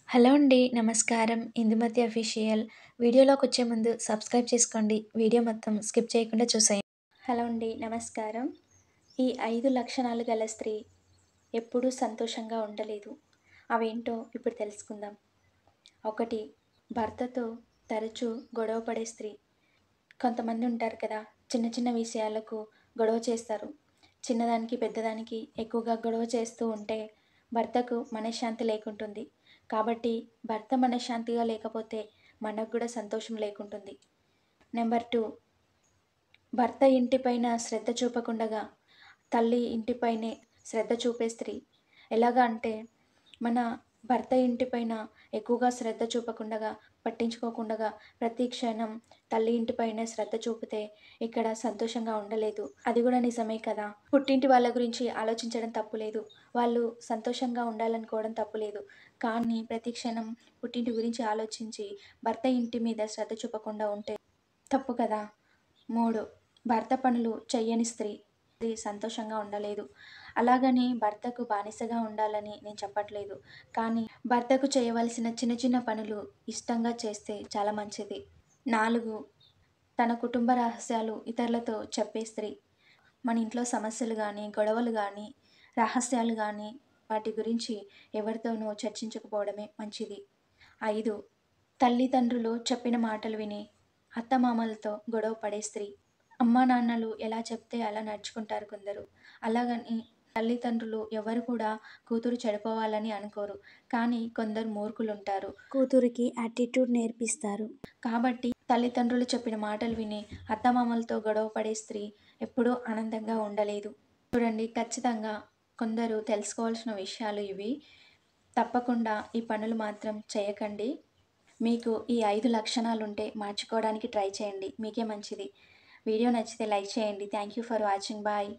Hello అండి. నమస్కారం. Indumati official. వీడియోలోకొచ్చే ముందు సబ్స్క్రైబ్ చేసుకోండి. వీడియో మొత్తం స్కిప్ చేయకుండా చూసేయండి. హలో అండి. నమస్కారం. ఈ 5 లక్షణాలు గల స్త్రీ ఎప్పుడూ సంతోషంగా ఉండలేదు. అవేంటో ఇప్పుడు తెలుసుకుందాం. 1. భర్తతో తరచూ గొడవ పడే స్త్రీ. కొంతమంది ఉంటారు కదా! చిన్న చిన్న విషయాలకు గొడవ చేస్తారు. చిన్నదానికి, పెద్దదానికి ఎక్కువగా గొడవ చేస్తూ ఉంటే భర్తకు మనశ్శాంతి లేకుంటుంది. కాబట్టి భర్త మనశ్శాంతిగా లేకపోతే మనకు గూడా సంతోషం లేకుంటుంది. నెంబర్ 2, భర్త ఇంటిపైన శ్రద్ధ చూపకుండగా తల్లి ఇంటిపైనే శ్రద్ధ చూపే స్త్రీ. ఎలాగా అంటే మన భర్త ఇంటిపైన ఎక్కువగా శ్రద్ధ చూపకుండగా, పట్టించుకోకుండగా ప్రతి క్షణం తల్లి ఇంటిపైనే శ్రద్ధ చూపితే ఇక్కడ సంతోషంగా ఉండలేదు. అది గూడా నిజమే కదా! పుట్టింటి వాళ్ళ గురించి ఆలోచించడం తప్పులేదు. వాళ్ళు సంతోషంగా ఉండాలనుకోవడం తప్పులేదు. కానీ ప్రతి క్షణం పుట్టింటి గురించి ఆలోచించి భర్త ఇంటి మీద శ్రద్ధ చూపకుండా ఉంటే తప్పు కదా! 3, భర్త పనులు చెయ్యని స్త్రీ. స్త్రీ సంతోషంగా ఉండలేదు. అలాగని భర్తకు బానిసగా ఉండాలని నేను చెప్పట్లేదు. కానీ భర్తకు చేయవలసిన చిన్న చిన్న పనులు ఇష్టంగా చేస్తే చాలా మంచిది. 4, తన కుటుంబ రహస్యాలు ఇతరులతో చెప్పే స్త్రీ. మన ఇంట్లో సమస్యలు గానీ, గొడవలు గానీ, రహస్యాలు గానీ వాటి గురించి ఎవరితోనూ చర్చించకపోవడమే మంచిది. 5, తల్లిదండ్రులు చెప్పిన మాటలు విని అత్తమామలతో గొడవ పడే స్త్రీ. అమ్మానాన్నలు ఎలా చెప్తే అలా నడుచుకుంటారు కొందరు. అలాగని తల్లిదండ్రులు ఎవరు కూడా కూతురు చెడిపోవాలని అనుకోరు. కానీ కొందరు మూర్ఖులుంటారు. కూతురికి యాటిట్యూడ్ నేర్పిస్తారు. కాబట్టి తల్లిదండ్రులు చెప్పిన మాటలు విని అత్తమామలతో గొడవ పడే స్త్రీ ఎప్పుడూ ఆనందంగా ఉండలేదు. చూడండి, ఖచ్చితంగా కొందరు తెలుసుకోవాల్సిన విషయాలు ఇవి. తప్పకుండా ఈ పనులు మాత్రం చేయకండి. మీకు ఈ 5 లక్షణాలుంటే మార్చుకోవడానికి ట్రై చేయండి. మీకే మంచిది. వీడియో నచ్చితే లైక్ చేయండి. Thank you for watching. Bye.